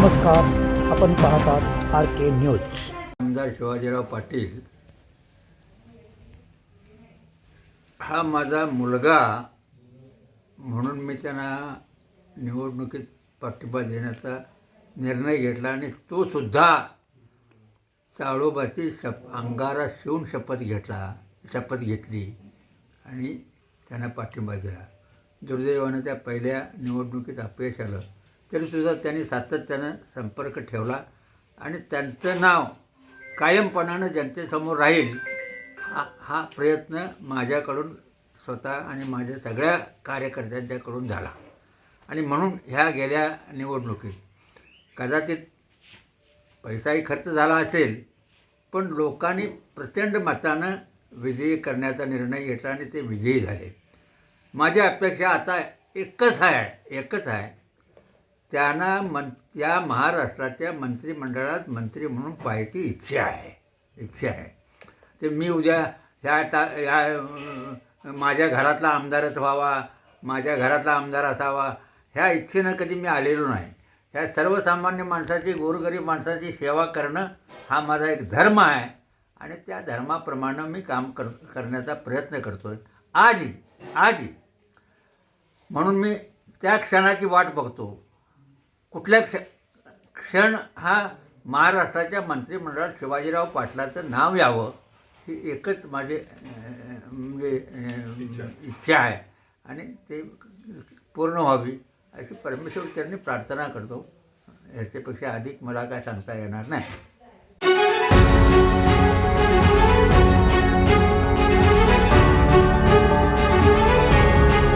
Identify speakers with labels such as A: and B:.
A: नमस्कार, आपण पाहतात आर के न्यूज.
B: आमदार शिवाजीराव पाटील हा माझा मुलगा म्हणून मी त्यांना निवडणुकीत पाठिंबा देण्याचा निर्णय घेतला आणि तो सुद्धा चाळोबाची अंगारा शिवून शपथ घेतली आणि त्यांना पाठिंबा दिला. दुर्दैवानं त्या पहिल्या निवडणुकीत अपयश आलं तरीसुद्धा त्यांनी सातत्यानं संपर्क ठेवला आणि त्यांचं नाव कायमपणानं जनतेसमोर राहील हा प्रयत्न माझ्याकडून स्वतः आणि माझ्या सगळ्या कार्यकर्त्यांच्याकडून झाला. आणि म्हणून ह्या गेल्या निवडणुकीत कदाचित पैसाही खर्च झाला असेल, पण लोकांनी प्रचंड मतानं विजयी करण्याचा निर्णय घेतला आणि ते विजयी झाले. माझी अपेक्षा आता एकच आहे, त्यांना त्या महाराष्ट्राच्या मंत्रिमंडळात मंत्री म्हणून पाहायची इच्छा आहे. ते मी उद्या माझ्या घरातला आमदारच व्हावा, माझ्या घरातला आमदार असावा ह्या इच्छेनं कधी मी आलेलो नाही. ह्या सर्वसामान्य माणसाची, गोरगरीब माणसाची सेवा करणं हा माझा एक धर्म आहे आणि त्या धर्माप्रमाणे मी काम करण्याचा प्रयत्न करतो आहे आजही. म्हणून मी त्या क्षणाची वाट बघतो. कुठल्या क्षण हा महाराष्ट्राच्या मंत्रिमंडळात शिवाजीराव पाटलाचं नाव यावं ही एकच माझे म्हणजे इच्छा आहे आणि ते पूर्ण व्हावी अशी परमेश्वर चरणी प्रार्थना करतो. ह्याच्यापेक्षा अधिक मला काय सांगता येणार नाही.